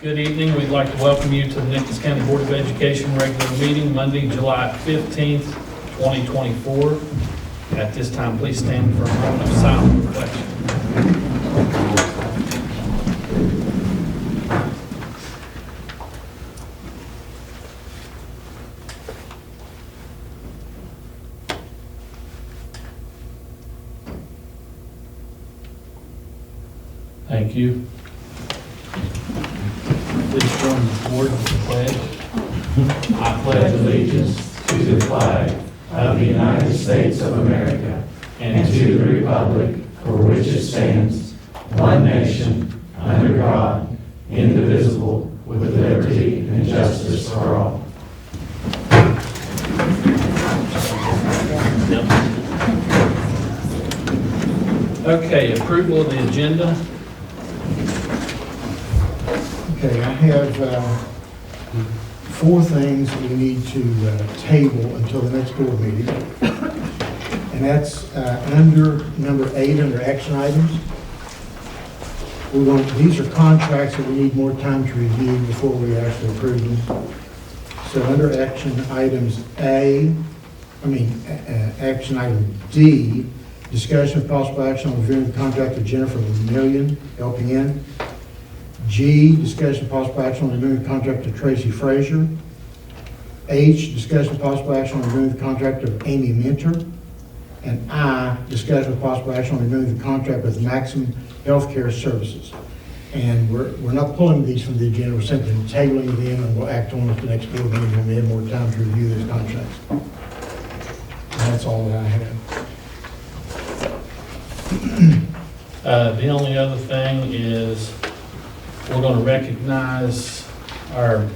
Good evening. We'd like to welcome you to the Nicholas County Board of Education regular meeting, Monday, July 15th, 2024. At this time, please stand for a moment of silent reflection. Thank you. Please join the board with the pledge. I pledge allegiance to the flag of the United States of America and to the republic for which it stands, one nation, under God, indivisible, with liberty and justice for all. Okay, approval of the agenda. Okay, I have four things that we need to table until the next board meeting. And that's under number 8, under action items. These are contracts that we need more time to review before we actually approve them. So under action items action item D, discussion of possible action on reviewing the contract with Jennifer Million, LPN. G, discussion of possible action on renewing the contract to Tracy Frazier. H, discussion of possible action on renewing the contract of Amy Mentor. And I, discussion of possible action on renewing the contract with Maximum Healthcare Services. And we're not pulling these from the agenda, we're simply tabling them, and we'll act on it at the next board meeting when we have more time to review those contracts. And that's all that I have. The only other thing is we're going to recognize our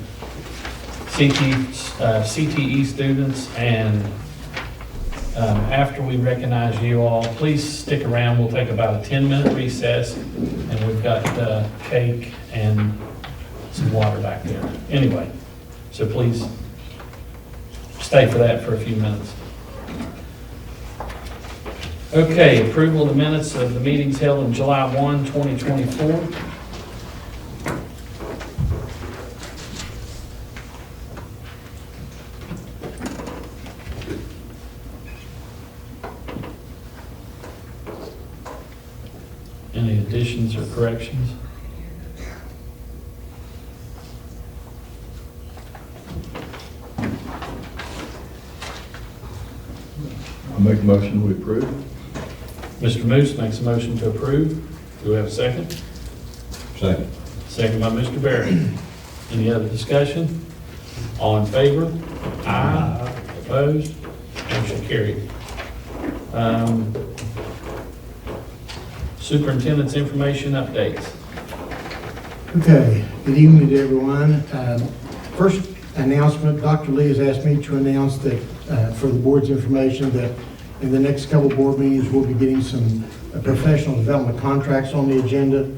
CTE students, and after we recognize you all, please stick around. We'll take about a 10-minute recess, and we've got cake and some water back there. Anyway, so please stay for that for a few minutes. Okay, approval of the minutes of the meetings held on July 1, 2024. Any additions or corrections? I'll make a motion we approve. Mr. Moose makes a motion to approve. Do we have a second? Second. Second by Mr. Barry. Any other discussion? All in favor? Aye. Opposed? Motion carried. Superintendent's information updates. Okay, good evening to everyone. First announcement, Dr. Lee has asked me to announce that for the board's information that in the next couple board meetings, we'll be getting some professional development contracts on the agenda.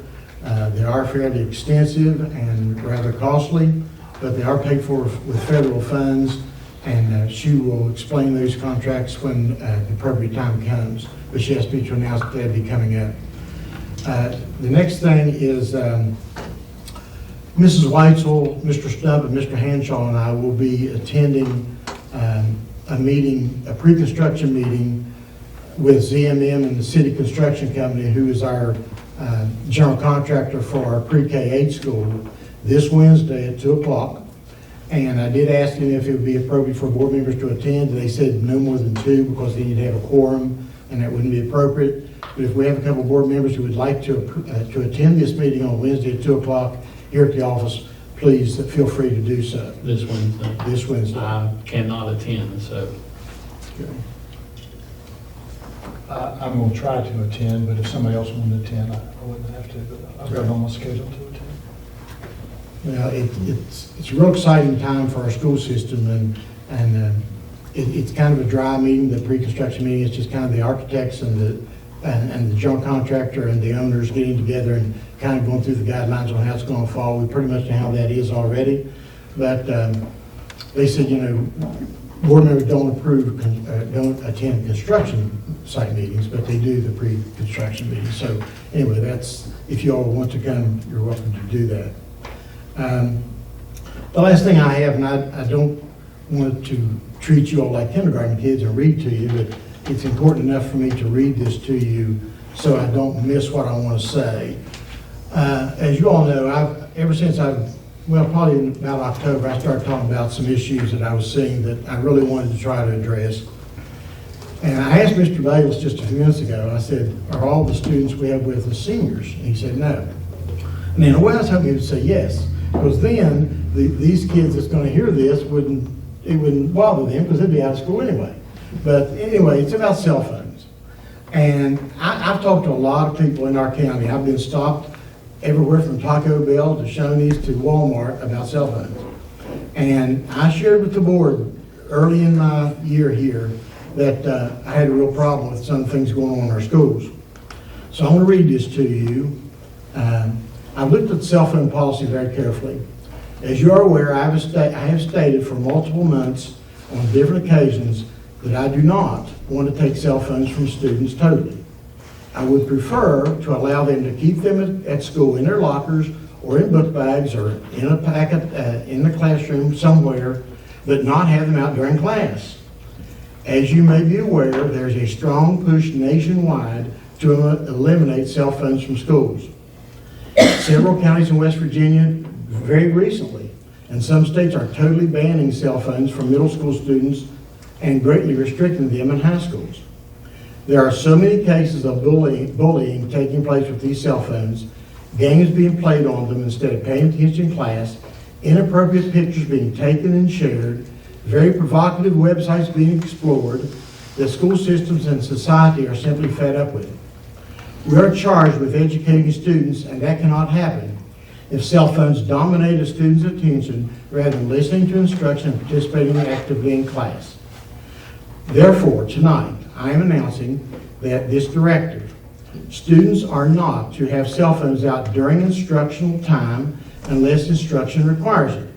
They are fairly extensive and rather costly, but they are paid for with federal funds, and she will explain those contracts when the appropriate time comes. But she asked me to announce that they'll be coming up. The next thing is Mrs. Weitzel, Mr. Stubb, and Mr. Hanshaw and I will be attending a pre-construction meeting with ZMM and the City Construction Company, who is our general contractor for our pre-K-8 school, this Wednesday at 2 o'clock. And I did ask them if it would be appropriate for board members to attend. They said no more than 2 because they need to have a quorum, and that wouldn't be appropriate. But if we have a couple of board members who would like to attend this meeting on Wednesday at 2 o'clock here at the office, please feel free to do so. This Wednesday. This Wednesday. I cannot attend, so. Okay. I'm going to try to attend, but if somebody else wanted to attend, I wouldn't have to, but I've got it on my schedule to attend. Well, it's a real exciting time for our school system, and it's kind of a dry meeting, the pre-construction meeting. It's just kind of the architects and the general contractor and the owners getting together and kind of going through the guidelines on how it's going to fall. We pretty much know how that is already, but they said, board members don't attend construction site meetings, but they do the pre-construction meetings. So anyway, that's, if you all want to come, you're welcome to do that. The last thing I have, and I don't want to treat you all like kindergarten kids and read to you, but it's important enough for me to read this to you so I don't miss what I want to say. As you all know, ever since probably in about October, I started talking about some issues that I was seeing that I really wanted to try to address. And I asked Mr. Bayless just a few minutes ago, I said, are all the students we have with us seniors? And he said, no. And in a way, I was hoping he would say yes, because then these kids that's going to hear this wouldn't bother them because they'd be out of school anyway. But anyway, it's about cell phones. And I've talked to a lot of people in our county. I've been stopped everywhere from Taco Bell to Shoney's to Walmart about cell phones. And I shared with the board early in my year here that I had a real problem with some things going on in our schools. So I'm going to read this to you. I've looked at cell phone policy very carefully. As you are aware, I have stated for multiple months on different occasions that I do not want to take cell phones from students totally. I would prefer to allow them to keep them at school in their lockers or in book bags or in a packet in the classroom somewhere, but not have them out during class. As you may be aware, there's a strong push nationwide to eliminate cell phones from schools. Several counties in West Virginia very recently, and some states are totally banning cell phones from middle school students and greatly restricting them in high schools. There are so many cases of bullying taking place with these cell phones, games being played on them instead of paying attention in class, inappropriate pictures being taken and shared, very provocative websites being explored, that school systems and society are simply fed up with it. We are charged with educating students, and that cannot happen if cell phones dominate a student's attention rather than listening to instruction and participating actively in class. Therefore, tonight, I am announcing that this directive, students are not to have cell phones out during instructional time unless instruction requires it.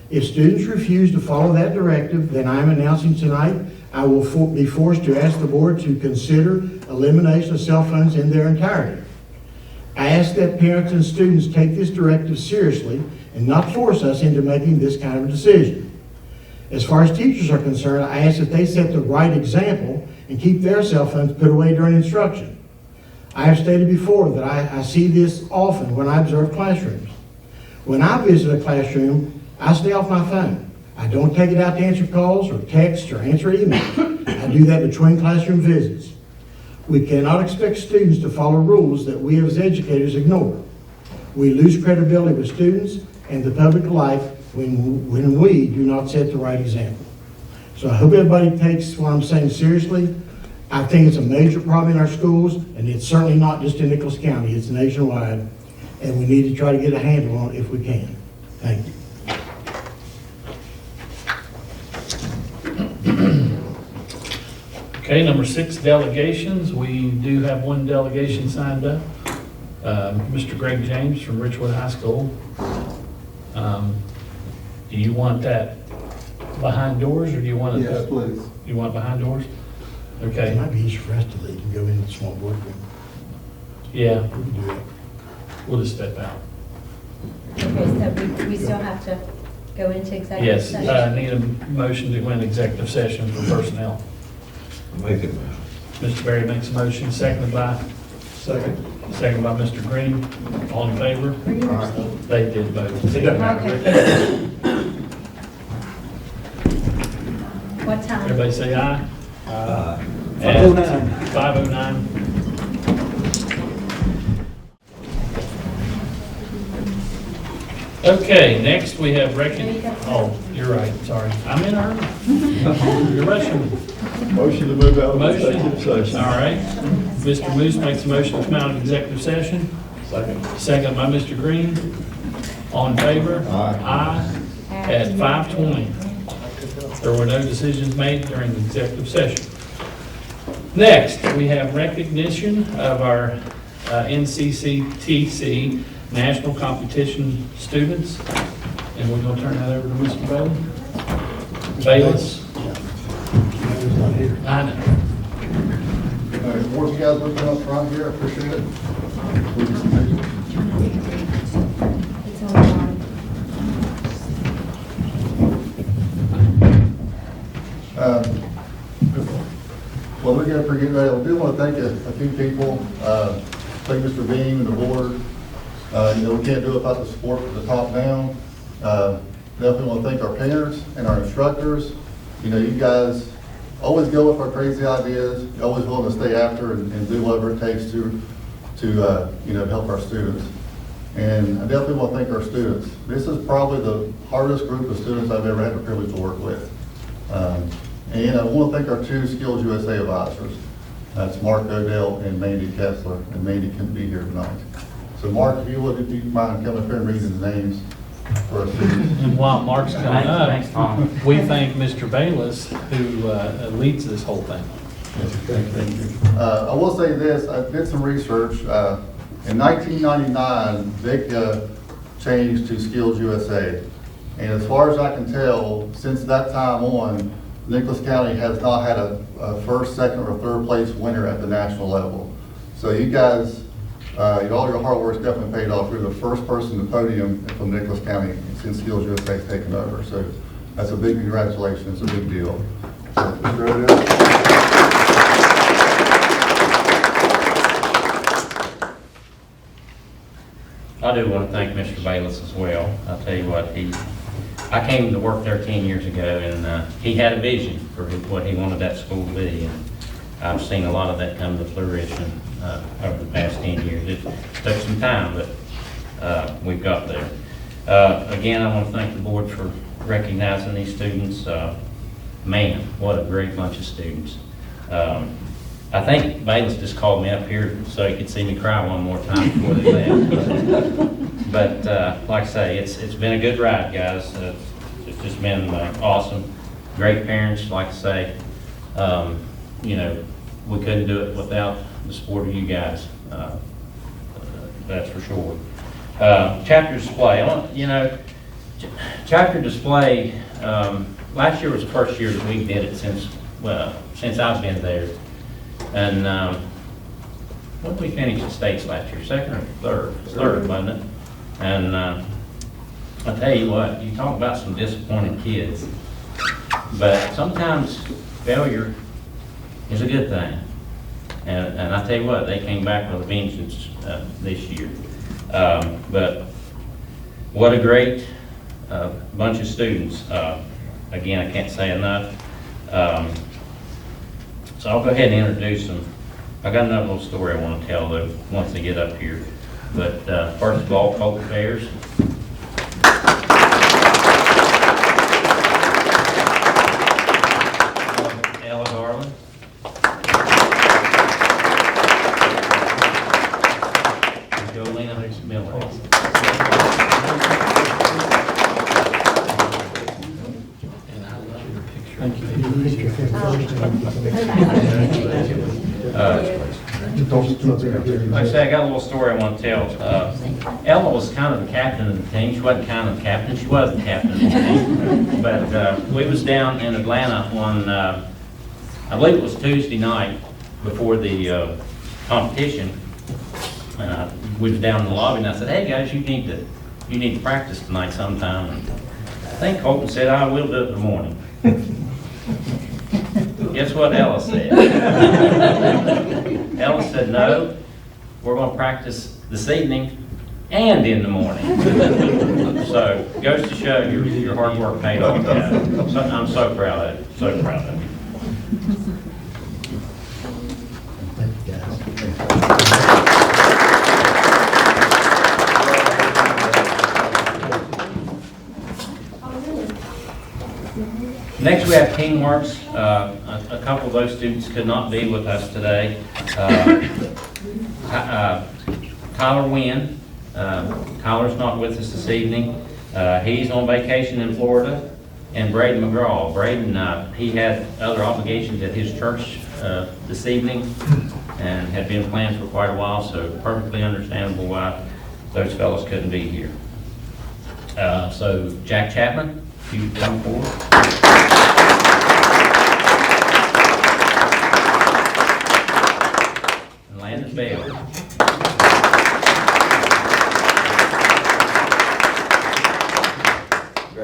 If students refuse to follow that directive, then I am announcing tonight I will be forced to ask the board to consider elimination of cell phones in their entirety. I ask that parents and students take this directive seriously and not force us into making this kind of a decision. As far as teachers are concerned, I ask that they set the right example and keep their cell phones put away during instruction. I have stated before that I see this often when I observe classrooms. When I visit a classroom, I stay off my phone. I don't take it out to answer calls or text or answer emails. I do that between classroom visits. We cannot expect students to follow rules that we as educators ignore. We lose credibility with students and the public alike when we do not set the right example. So I hope everybody takes what I'm saying seriously. I think it's a major problem in our schools, and it's certainly not just in Nicholas County, it's nationwide, and we need to try to get a handle on it if we can. Thank you. Okay, number 6, delegations. We do have one delegation signed up. Mr. Greg James from Richwood High School. Do you want that behind doors, or do you want it? Yes, please. You want it behind doors? It Okay, might be easier for us to leave and go in the small boardroom. yeah, We can do that. we'll just step out. Okay, so we still have to go into executive Yes, session? I need a motion to go into executive session for personnel. Make it. Mr. Berry makes a motion, seconded by? Seconded by Mr. Green. All in favor? Were you abstaining? They did vote. Okay. What time? Everybody say aye. Aye. At 5:09. Okay, next we have oh, you're right, sorry. I'm in a hurry. You're rushing me. Motion to move out of Motion. executive session. All right. Mr. Moose makes a motion to come out of executive session. Second. Second by Mr. Green. All in favor? Aye. Aye. At 5:20. There were no decisions made during the executive session. Next, we have recognition of our NCCTC National Competition students. And we're going to turn that over to Mr. Bailey. Bayless. He's not here. I know. All right, more of you guys looking up front here, I appreciate it. It's on. Well, we're going to forget that. I do want to thank a few people. Thank Mr. Beam and the board. We can't do it without the support from the top down. Definitely want to thank our parents and our instructors. You guys always go with our crazy ideas. You're always willing to stay after and do whatever it takes to help our students. And I definitely want to thank our students. This is probably the hardest group of students I've ever had the privilege to work with. And I want to thank our two Skills USA advisors. That's Mark Odell and Mandy Kessler, and Mandy couldn't be here tonight. So Mark, if you would, if you mind coming up here and reading the names for our students. And while Mark's coming up, Thanks, Tom. we thank Mr. Bayless, who leads this whole thing. Thank you. I will say this, I did some research. In 1999, Vic changed to Skills USA. And as far as I can tell, since that time on, Nicholas County has not had a first, second, or third place winner at the national level. So you guys, all your hard work's definitely paid off. You're the first person to podium from Nicholas County since Skills USA has taken over. So that's a big congratulations, it's a big deal. So, Mr. Odell. I do want to thank Mr. Bayless as well. I'll tell you what, I came to work there 10 years ago, and he had a vision for what he wanted that school to be, and I've seen a lot of that come to fruition over the past 10 years. It took some time, but we've got there. Again, I want to thank the board for recognizing these students. Man, what a great bunch of students. I think Bayless just called me up here so he could see me cry one more time before they left. But like I say, it's been a good ride, guys. It's just been awesome. Great parents, like I say. We couldn't do it without the support of you guys. That's for sure. Chapter display. Chapter display. Last year was the first year that we did it since I've been there. And what did we finish the states last year? Second or third? Third, wasn't it? And I'll tell you what, you talk about some disappointed kids, but sometimes failure is a good thing. And I tell you what, they came back with a vengeance this year. But what a great bunch of students. Again, I can't say enough. So I'll go ahead and introduce them. I got another little story I want to tell though once they get up here. But first of all, Colton Bears. Ella Garland. And Jolena Miller. And I love your picture. Thank you. Like I say, I got a little story I want to tell. Ella was kind of the captain of the team. She wasn't kind of the captain. She was the captain of the team. But we was down in Atlanta on, I believe it was Tuesday night before the competition. We was down in the lobby, and I said, "Hey guys, you need to practice tonight sometime." And I think Colton said, "I will do it in the morning." Guess what Ella said? Ella said, "No, we're going to practice this evening and in the morning." So, goes to show your hard work paid off. So, I'm so proud of you. So proud of you. Thank you, guys. Next, we have TeamWorks. A couple of those students could not be with us today. Tyler Wynn. Tyler's not with us this evening. He's on vacation in Florida. And Braden McGraw. Braden, he had other obligations at his church this evening and had been planned for quite a while, so perfectly understandable why those fellows couldn't be here. So Jack Chapman, you come forward. And Landon Bell.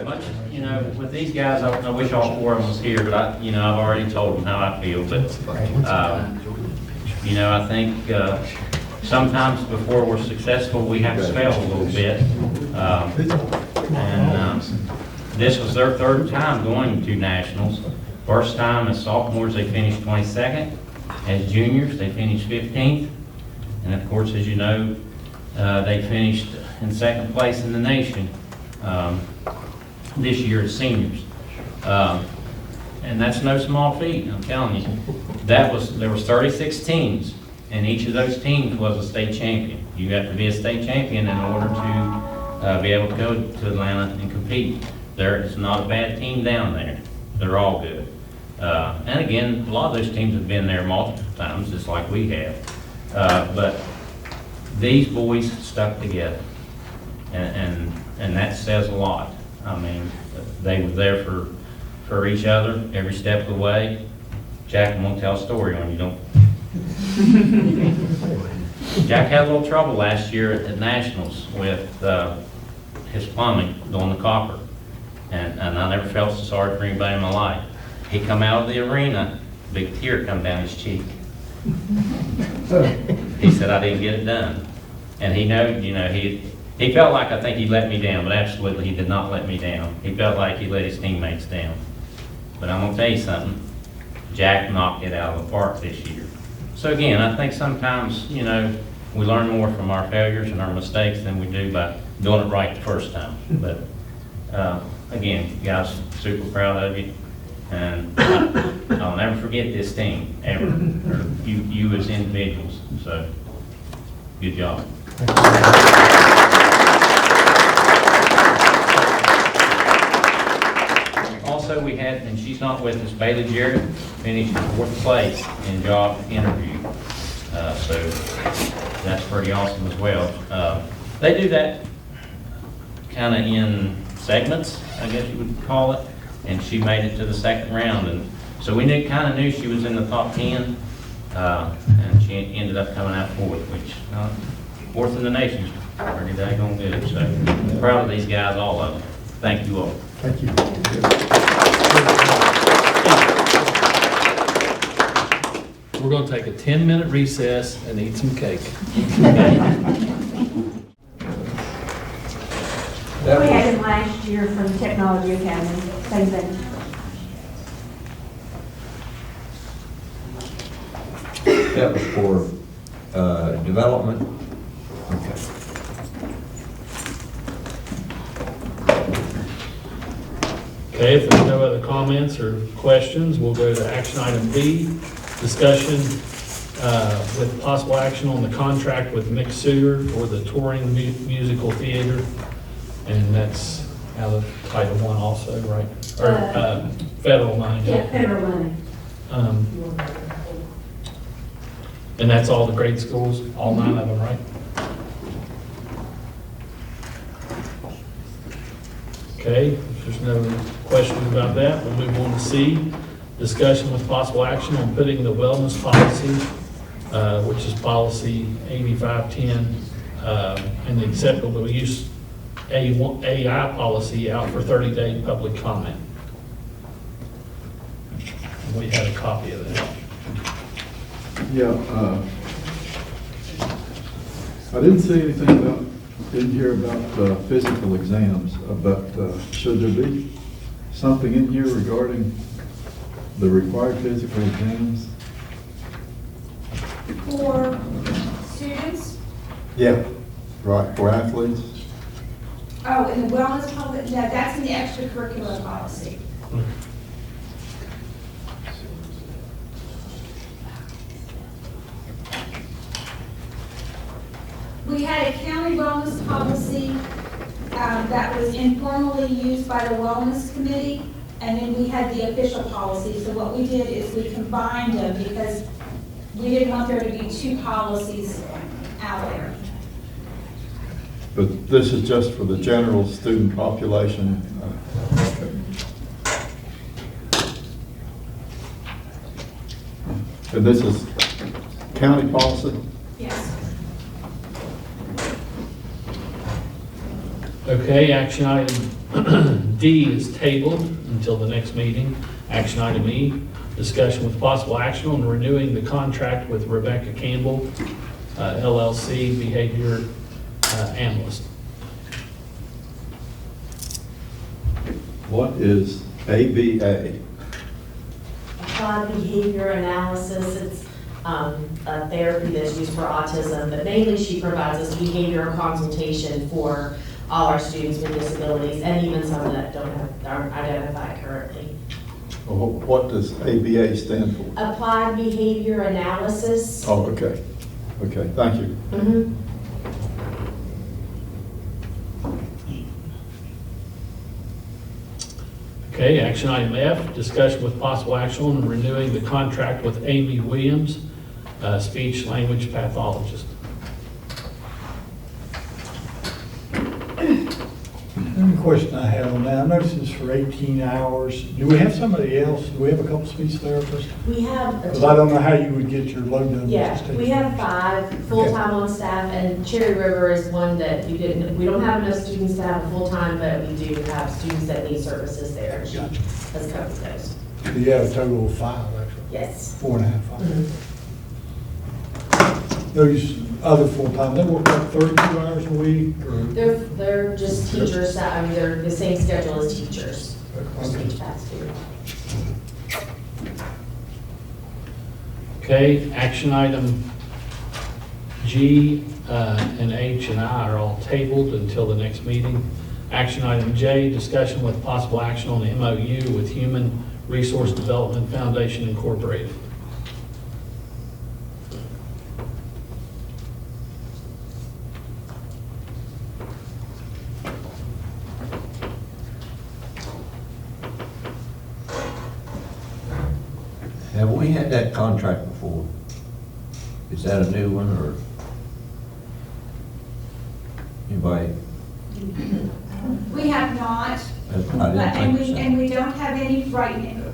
Much, you know, with these guys, I wish all four of them was here, but I've already told them how I feel, but, I think, sometimes before we're successful, we have to fail a little bit. This was their third time going to nationals. First time as sophomores, they finished 22nd. As juniors, they finished 15th. And of course, as you know, they finished in second place in the nation this year as seniors. And that's no small feat, I'm telling you. There was 36 teams, and each of those teams was a state champion. You have to be a state champion in order to be able to go to Atlanta and compete. There is not a bad team down there. They're all good. And again, a lot of those teams have been there multiple times, just like we have. But these boys stuck together, and that says a lot. I mean, they were there for each other every step of the way. Jack won't tell a story on you, don't. Jack had a little trouble last year at Nationals with his plumbing going to copper, and I never felt so sorry for anybody in my life. He come out of the arena, big tear come down his cheek. He said, I didn't get it done. And he he felt like, I think he let me down, but absolutely he did not let me down. He felt like he let his teammates down. But I'm gonna tell you something, Jack knocked it out of the park this year. So again, I think sometimes, we learn more from our failures and our mistakes than we do by doing it right the first time. But again, guys, super proud of you. And I'll never forget this team, ever, or you as individuals. So, good job. Also, we had, and she's not with us, Bailey Jarrett finished in 4th place in job interview. So, that's pretty awesome as well. They do that kind of in segments, I guess you would call it. And she made it to the second round, and so we kind of knew she was in the top 10, and she ended up coming out 4th, which 4th in the nation is pretty daggone good. So proud of these guys, all of them. Thank you all. Thank you. We're going to take a 10-minute recess and eat some cake. We had him last year from Technology Academy, same thing. That was for development. Okay. Okay, if there's no other comments or questions, we'll go to action item B, discussion with possible action on the contract with Mick Suter for the touring musical theater. And that's out of Title I also, right? Or federal money. Yeah, federal money. And that's all the grade schools, all 9 of them, right? Okay, if there's no questions about that, we'll move on to C, discussion with possible action on putting the wellness policy, which is policy 8510, and the acceptable use AI policy out for 30-day public comment. We had a copy of that. Yeah, I didn't see anything didn't hear about physical exams, but should there be something in here regarding the required physical exams? For students? Yeah, right, for athletes? Oh, and the wellness policy, that's in the extracurricular policy. We had a county wellness policy that was informally used by the wellness committee, and then we had the official policy. So what we did is we combined them because we didn't want there to be 2 policies out there. But this is just for the general student population. And this is county policy? Yes. Okay, action item D is tabled until the next meeting. Action item E, discussion with possible action on renewing the contract with Rebecca Campbell, LLC, behavior analyst. What is ABA? Applied behavior analysis, it's a therapy that's used for autism, but mainly she provides us behavioral consultation for all our students with disabilities and even some that aren't identified currently. Well, what does ABA stand for? Applied behavior analysis. Oh, okay. Okay, thank you. Mhm. Okay, action item F, discussion with possible action on renewing the contract with Amy Williams, speech language pathologist. One question I have on that, I noticed it's for 18 hours. Do we have somebody else? Do we have a couple speech therapists? We have. Because I don't know how you would get your load done. Yeah, we have 5 full-time on staff, and Cherry River is one that we don't have enough students to have a full-time, but we do have students that need services there. and She Gotcha. has covered those. Do you have a total of 5, actually? Yes. 4.5, 5. Mhm. Those other full-time, they work like 32 hours a week, or? They're just teachers, I mean, they're the same schedule as teachers, for speech paths too. Okay, action item G and H and I are all tabled until the next meeting. Action item J, discussion with possible action on the MOU with Human Resource Development Foundation Incorporated. Have we had that contract before? Is that a new one, or? Anybody? We have not, I but, didn't think so. and we don't have any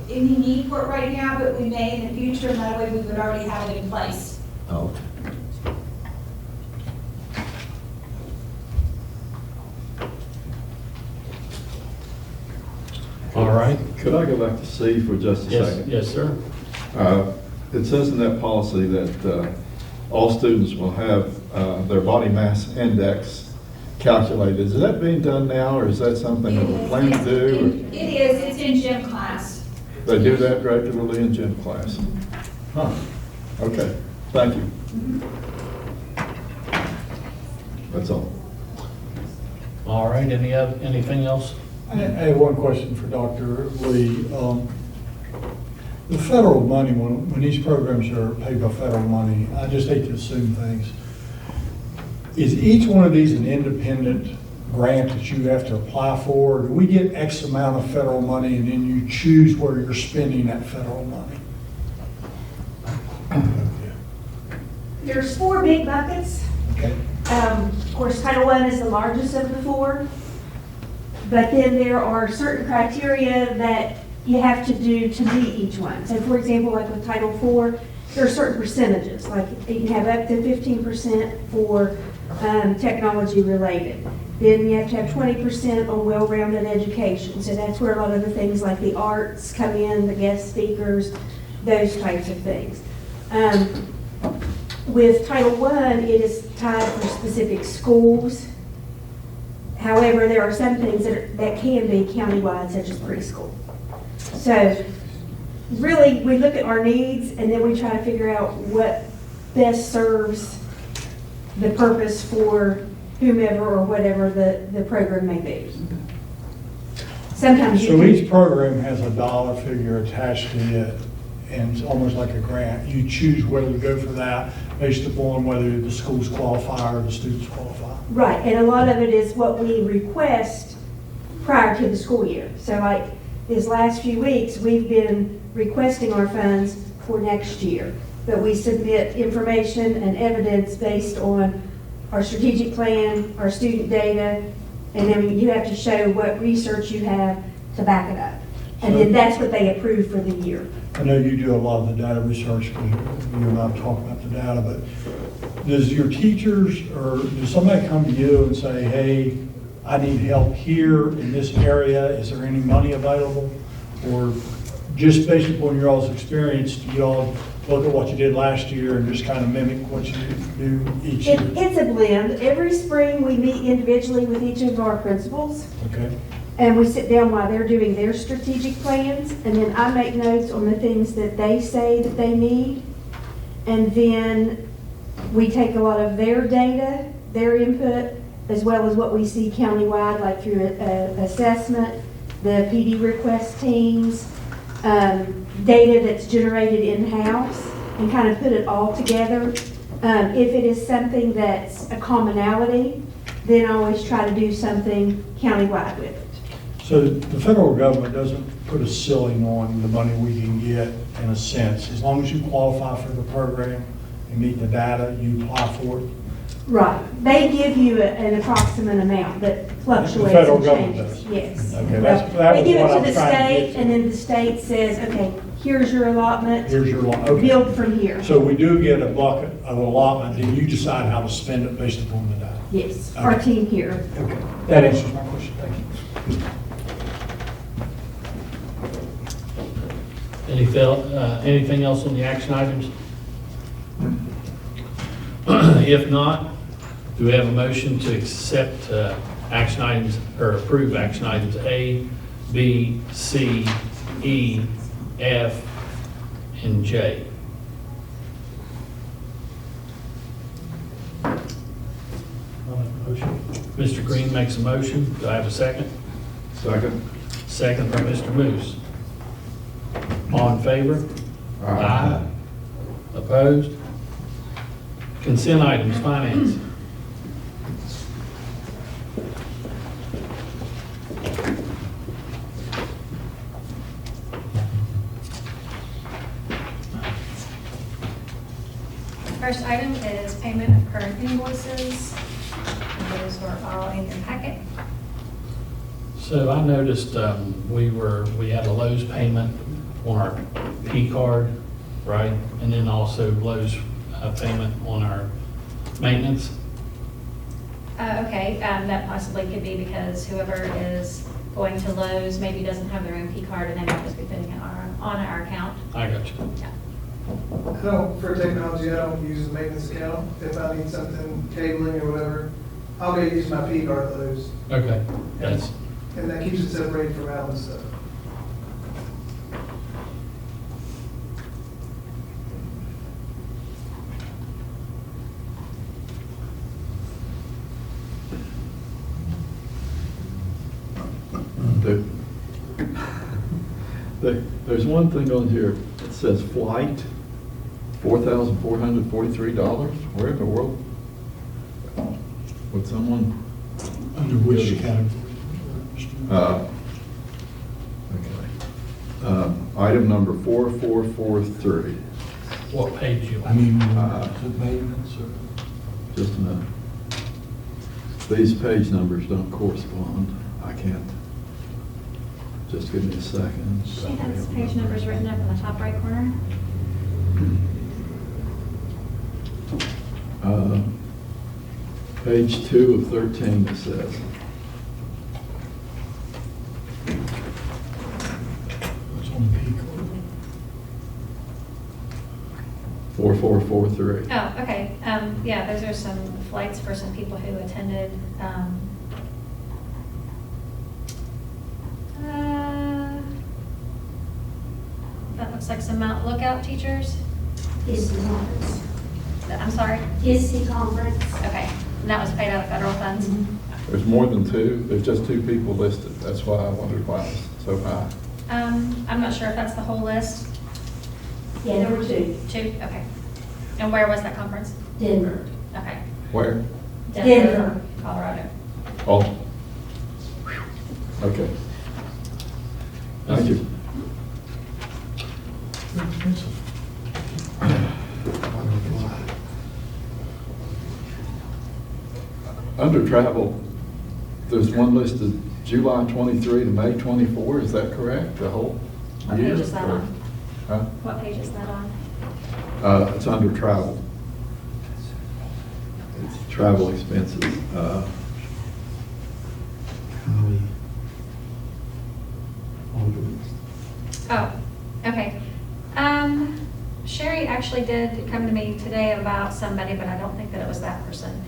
any need for it right now, but we may in the future, and that way we would already have it in place. Oh, All right. Could I go back to C for just a Yes, second? yes, sir. It says in that policy that all students will have their body mass index calculated. Is that being done now, or is that something that we're planning to do? It is, it's in gym class. Or they do that regularly in gym class? Huh, okay, thank you. That's all. All right, anything else? I have one question for Dr. Lee. The federal money, when these programs are paid by federal money, I just hate to assume things. Is each one of these an independent grant that you have to apply for? Or do we get X amount of federal money and then you choose where you're spending that federal money? There's 4 big buckets. Okay. Of course, Title I is the largest of the 4. But then there are certain criteria that you have to do to meet each one. So for example, like with Title IV, there are certain percentages, like you can have up to 15% for technology related. Then you have to have 20% on well-rounded education. So that's where a lot of the things like the arts come in, the guest speakers, those types of things. With Title I, it is tied for specific schools. However, there are some things that can be countywide, such as preschool. So really, we look at our needs and then we try to figure out what best serves the purpose for whomever or whatever the program may be. Sometimes So each program has a dollar figure attached to it, and it's almost like a grant. You choose whether to go for that based upon whether the schools qualify or the students qualify. Right, and a lot of it is what we request prior to the school year. So like these last few weeks, we've been requesting our funds for next year. But we submit information and evidence based on our strategic plan, our student data, and then you have to show what research you have to back it up. And then that's what they approve for the year. I know you do a lot of the data research because you and I talk about the data, but does your teachers or does somebody come to you and say, hey, I need help here in this area, is there any money available? Or just based upon your all's experience, do you all look at what you did last year and just kind of mimic what you do each year? It's a blend. Every spring, we meet individually with each of our principals, Okay, and we sit down while they're doing their strategic plans, and then I make notes on the things that they say that they need. And then we take a lot of their data, their input, as well as what we see countywide, like through assessment, the PD request teams, data that's generated in-house, and kind of put it all together. If it is something that's a commonality, then I always try to do something countywide with it. so the federal government doesn't put a ceiling on the money we can get in a sense. As long as you qualify for the program and meet the data, you apply for it. Right. They give you an approximate amount that fluctuates federal and government changes. does. Yes. Okay, that They was give it what to I'm the trying to get state, to. and then the state says, okay, here's your allotment, Here's your law, okay. build from here. So we do get a bucket of allotment, then you decide how to spend it based upon the data. Yes, our Okay. team here. Okay, that answers my question, thank you. Anything else on the action items? If not, do we have a motion to accept action items, or approve action items A, B, C, E, F, and J? Mr. Green makes a motion. Do I have a second? Second. Second by Mr. Moose. All in favor? Aye. Opposed? Consent items, finance. First item is payment of current invoices. And those were all in your packet. So I noticed we had a Lowe's payment on our P card, right? And then also Lowe's payment on our maintenance. Okay, that possibly could be because whoever is going to Lowe's maybe doesn't have their own P card and they might just be putting it on our account. I got you. Yeah. I don't, for technology, I don't use the maintenance account. If I need something, cabling or whatever, I'll go use my P card at Lowe's. Okay, that's, And that keeps it separated from Allen's stuff. There's one thing on here that says flight, $4,443. Where in the world? Would someone? Under which category? Okay. Item number 4443. what page you I on? mean, Uh, maintenance or? Just a minute. These page numbers don't correspond. I can't. Just give me a second. She has page numbers written up in the top right corner. Page 2 of 13, it says. What's on the P card? 4443. Oh, okay. Yeah, those are some flights for some people who attended. That looks like some Mount Lookout teachers. ISD conference. I'm sorry. ISD conference. Okay, and that was paid out of federal funds. There's more than two. There's just two people listed. That's why I wondered why it was so high. I'm not sure if that's the whole list. Yeah, there were two. Two, okay. And where was that conference? Denver. Okay. Where? Denver. Colorado. Oh. Okay. Thank you. Under travel, there's one listed July 23 to May 24. Is that correct? The whole What year? page is that Or- on? Huh? What page is that on? It's under travel. It's travel expenses. Oh, okay. Sherry actually did come to me today about somebody, but I don't think that it was that person.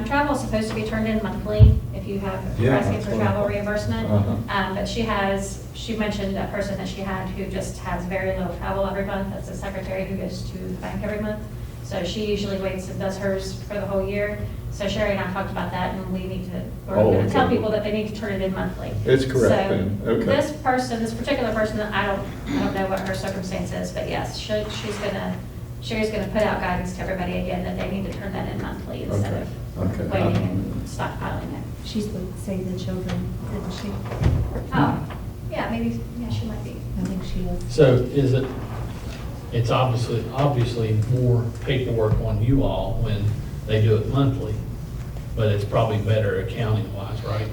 Travel is supposed to be turned in monthly if you have, Yeah, asking that's for what- travel reimbursement. Uh-huh. But she mentioned a person that she had who just has very little travel every month. That's a secretary who goes to the bank every month. So she usually waits and does hers for the whole year. So Sherry and I talked about that, and we need to, we're Oh, going to tell okay. people that they need to turn it in monthly. It's correct So then, okay. This person, this particular person, I don't know what her circumstance is, but yes, Sherry's gonna put out guidance to everybody again that they need to turn that in monthly instead Okay. of waiting and stockpiling it. She's with Save the Children, isn't she? Oh, yeah, maybe, yeah, she might be. I think she is. So it's obviously more paperwork on you all when they do it monthly, but it's probably better accounting wise, right?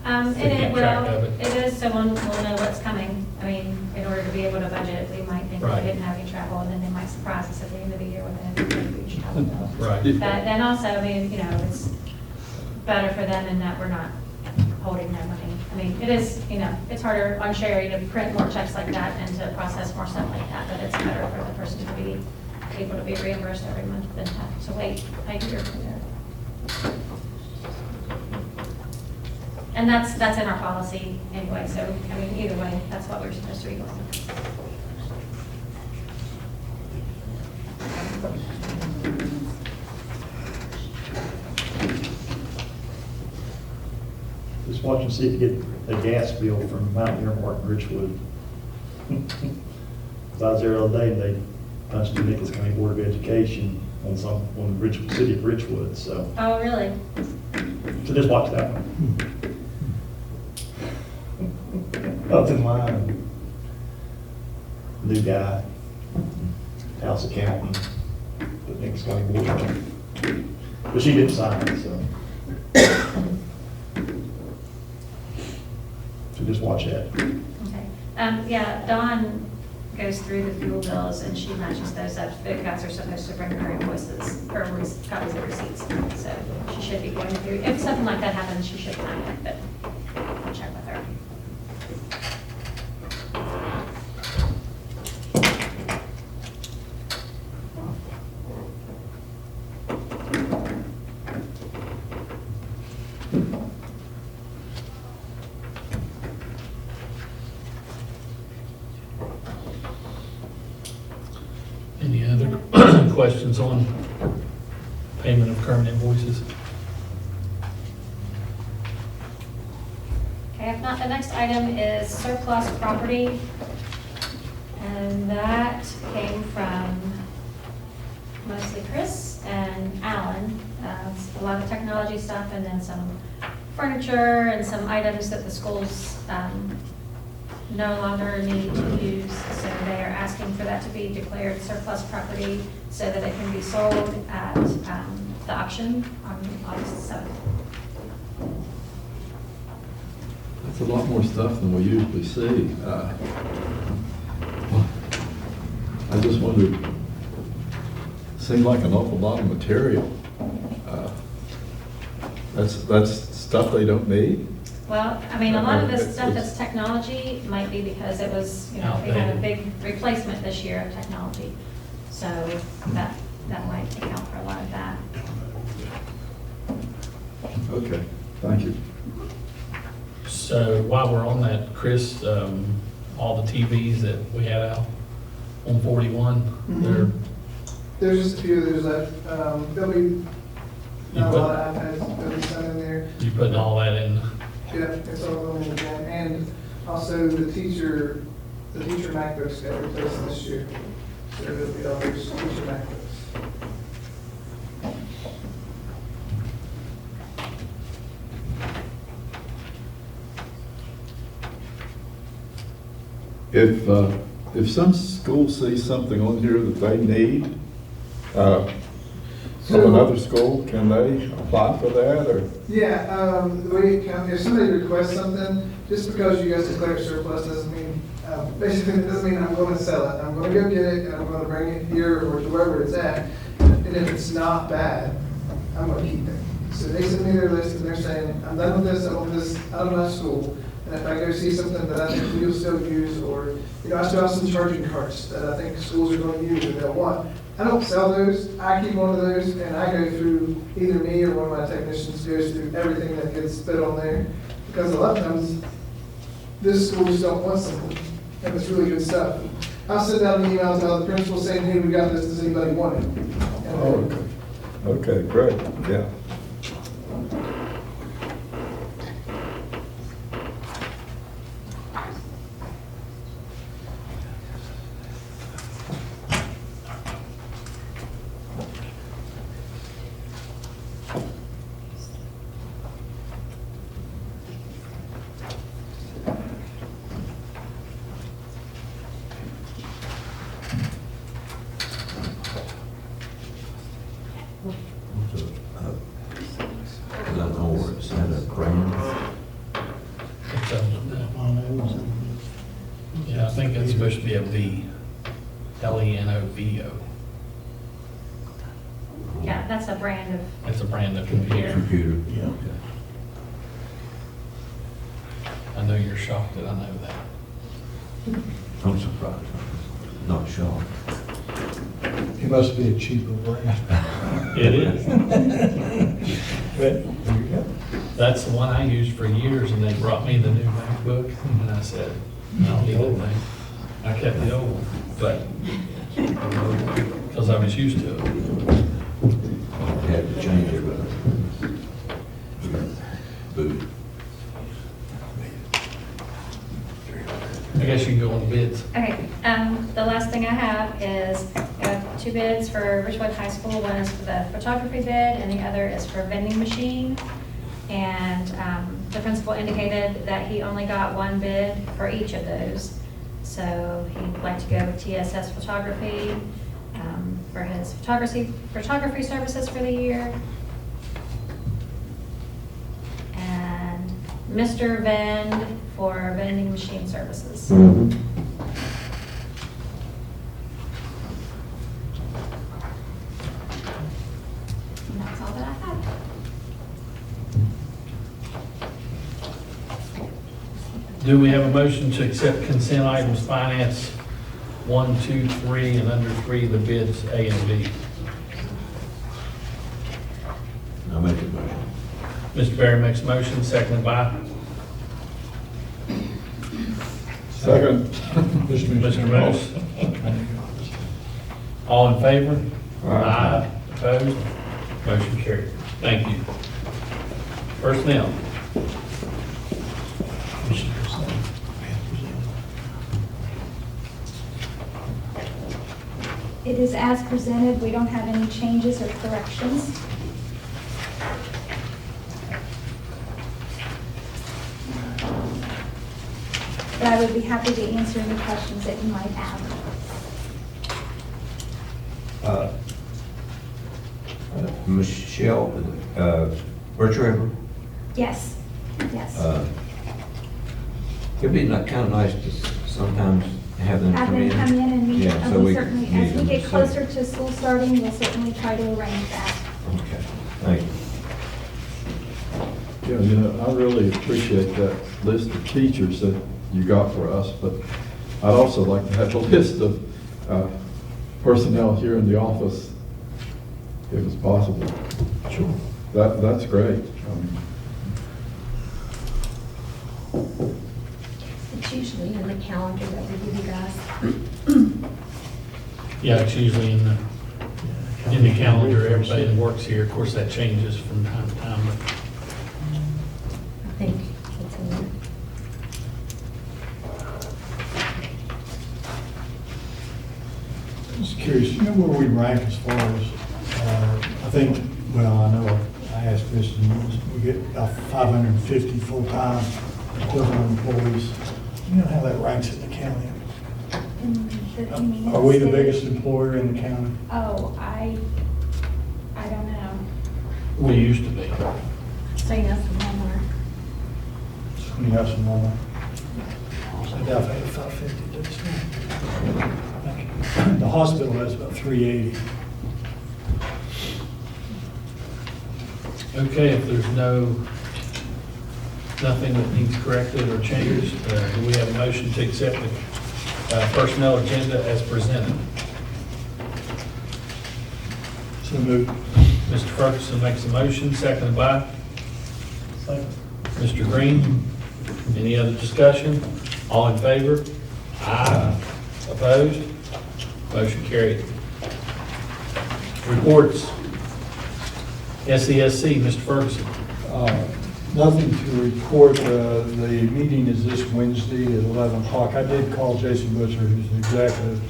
And To it keep will, track of it. it is, so we'll know what's coming. I mean, in order to be able to budget, we might think Right. we didn't have any travel, and then they might surprise us at the end of the year with a huge travel bill. Right. But then also, I mean, it's better for them in that we're not holding their money. I mean, it is, it's harder on Sherry to print more checks like that and to process more stuff like that, but it's better for the person to be able to be reimbursed every month than have to wait a year for their. And that's in our policy anyway, so, I mean, either way, that's what we're supposed to be doing. Just watch and see if you get a gas bill from Mount Earmark and Richwood. Because I was there the other day, and they punched the Nicholas County Board of Education on the city of Richwood, so. Oh, really? So just watch that one. Up in line, new guy, house accountant, but Nicholas County Board. But she didn't sign it, so. So just watch that. Okay. Yeah, Dawn goes through the fuel bills and she matches those up. The guys are supposed to bring her invoices, or copies of receipts. So she should be going through, if something like that happens, she should find it, but I'll check with her. Any other questions on payment of current invoices? Okay, if not, the next item is surplus property. And that came from mostly Chris and Alan. A lot of technology stuff and then some furniture and some items that the schools no longer need to use. So they are asking for that to be declared surplus property so that it can be sold at the auction on August 7th. That's a lot more stuff than we usually see. I just wondered, seemed like an awful lot of material. That's stuff they don't need? Well, I mean, a lot of this stuff that's technology might be because it was, we had a big replacement this year of technology. So that might account for a lot of that. Okay, thank you. So while we're on that, Chris, all the TVs that we had out on 41, There's just a few, there's that, there'll be not a put- lot of iPads, there'll be some in there. you putting all that in? Yeah, it's all going in again, and also the teacher MacBooks got replaced this year. So there'll be all those teacher MacBooks. If some school sees something on here that they need, from another school, can they apply for that, or? Yeah, the way it counts, if somebody requests something, just because you guys declare surplus doesn't mean, basically, it doesn't mean I'm going to sell it. I'm going to go get it, and I'm going to bring it here or to wherever it's at. And if it's not bad, I'm going to keep it. So they send me their list and they're saying, I'm done with this, I want this out of my school. And if I go see something that I think you'll still use, or, I still have some charging carts that I think schools are going to use and they'll want. I don't sell those, I keep one of those and I go through, either me or one of my technicians goes through everything that gets put on there. Because a lot of times, this school just don't want something, and it's really good stuff. I'll send out an email to all the principals saying, hey, we got this, does anybody want it? Oh, okay. Okay, great, yeah. Is that a brand? It's yeah, I think it's supposed to be a V, Lenovo. Yeah, that's a brand of, It's a brand of computer. Computer. Yeah. I know you're shocked that I know that. I'm surprised. Not sure. It must be a cheaper brand. It is. But, there you go. That's the one I used for years, and they brought me the new MacBook, and I said, I don't need that thing. I kept the old one, but, because I was used to it. Had to change it, but I guess you can go on the bids. okay, the last thing I have is, I have 2 bids for Richwood High School. One is for the photography bid, and the other is for vending machine. And the principal indicated that he only got 1 bid for each of those. So he'd like to go with TSS Photography for his photography services for the year. And Mr. Vend for vending machine services. And that's all that I have. Do we have a motion to accept consent items finance 1, 2, 3, and under 3, the bids A and B? I'll make a motion. Mr. Barry makes a motion, seconded by Second. Mr. Moose. All in favor? Aye. Opposed? Motion carried. Thank you. Personnel. It is as presented. We don't have any changes or corrections. But I would be happy to answer any questions that you might have. Michelle, Bertrand, Yes, yes. it'd be kind of nice to sometimes have them Have come in. them come in and meet, Yeah, and so we we certainly, can meet as we them, get so- closer to school starting, we'll certainly try to arrange that. Okay, thank you. Yeah, I really appreciate that list of teachers that you got for us, but I'd also like to have a list of personnel here in the office, if it's possible. Sure. That's great. It's usually in the calendar that we give you guys. Yeah, it's usually in the calendar, everybody that works here. Of course, that changes from time to time, but I think it's in there. Just curious, you know where we rank as far as, I think, well, I know I asked Kristen, we get about 550 full-time equivalent employees. You know how that ranks in the county? You mean Are we the state? biggest employer in the county? Oh, I don't know. we used to be. So you know some more. You have some more? I doubt if I had 550, the hospital has about 380. Okay, if there's nothing that needs corrected or changed, do we have a motion to accept the personnel agenda as presented? So moved. Mr. Ferguson makes a motion, seconded by? Mr. Green. Any other discussion? All in favor? Aye. Opposed? Motion carried. Reports. SESC, Mr. Ferguson. Nothing to report. The meeting is this Wednesday at 11 o'clock. I did call Jason Butcher, who's the executive,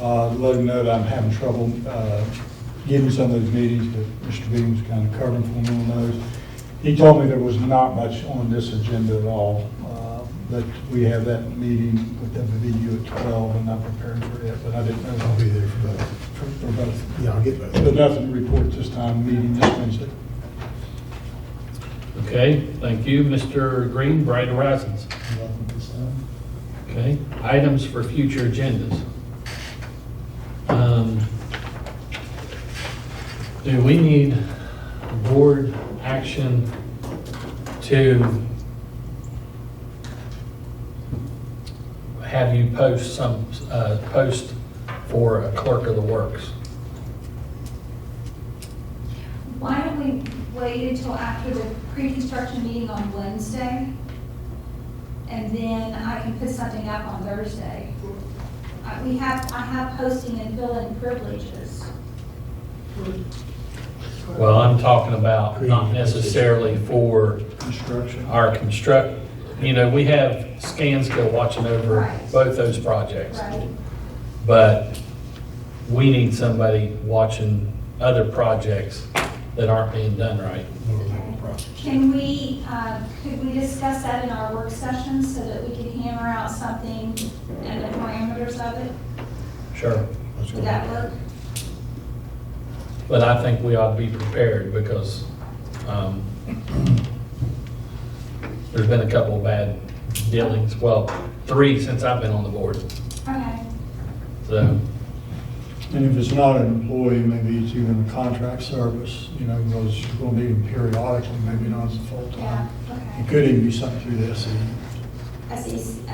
let him know that I'm having trouble getting some of those meetings, but Mr. Beam's kind of covering for me on those. He told me there was not much on this agenda at all, but we have that meeting with WVU at 12, and I'm preparing for it, but I didn't know. I'll be there for both. For both. Yeah, I'll get both. But nothing to report this time, meeting this Wednesday. Okay, thank you. Mr. Green, Bright Horizons. Okay, items for future agendas. Do we need board action to have you post for a clerk of the works? Why don't we wait until after the pre-construction meeting on Wednesday? And then I can put something up on Thursday. I have posting and fill-in privileges. Well, I'm talking about not necessarily for Construction. our we have Scansco watching over Right. both those projects. Right. But we need somebody watching other projects that aren't being done right. Can we, could we discuss that in our work session so that we can hammer out something and the parameters of it? Sure. Would that work? But I think we ought to be prepared because there's been a couple of bad dealings. Well, 3 since I've been on the board. Okay. So, And if it's not an employee, maybe it's even a contract service, because you're going to need them periodically, maybe not as a full-time. Yeah, okay. It could even be something through the SE.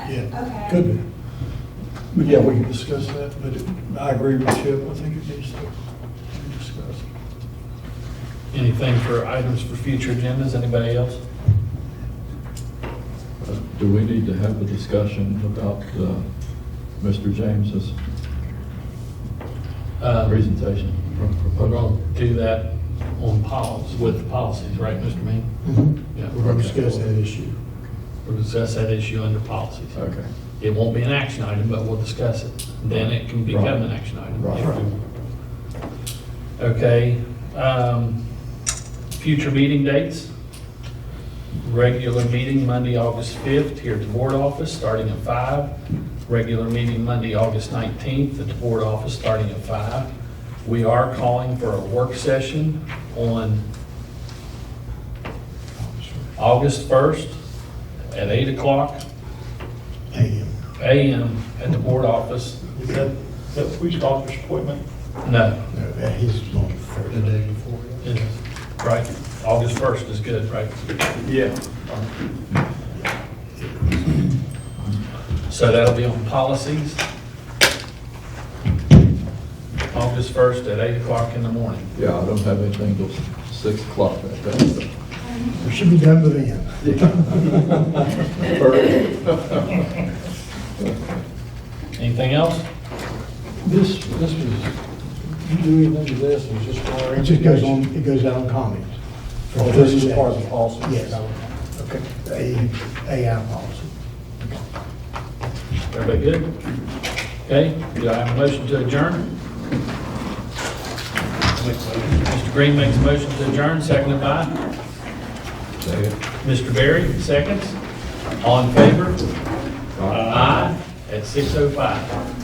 Okay. Could be. But yeah, we can discuss that, but I agree with Chip, I think it needs to be discussed. anything for items for future agendas? Anybody else? Do we need to have a discussion about Mr. James's presentation? We're going to do that on policies, with the policies, right, Mr. Mean? Yeah. We're going to discuss that issue. We'll discuss that issue under policies. Okay. It won't be an action item, but we'll discuss it. Then it can become an action item. Right. Okay. Future meeting dates. Regular meeting Monday, August 5th here at the board office, starting at 5. Regular meeting Monday, August 19th at the board office, starting at 5. We are calling for a work session on August 1st at 8 o'clock a.m. at the board office. Is that police officer's appointment? No. No, he's on the day before. It is. Right. August 1st is good, right? Yeah. So that'll be on policies. August 1st at 8 o'clock in the morning. Yeah, I don't have anything till 6 o'clock that day. We should be done with them. Anything else? This was, you do anything to this, or just for? It just goes on, it goes out on comments. Oh, this is part of the policy? Yes. Okay. AI policy. Everybody good? Okay, do I have a motion to adjourn? Mr. Green makes a motion to adjourn, seconded by? Mr. Berry, seconds. All in favor? Aye. At 6:05.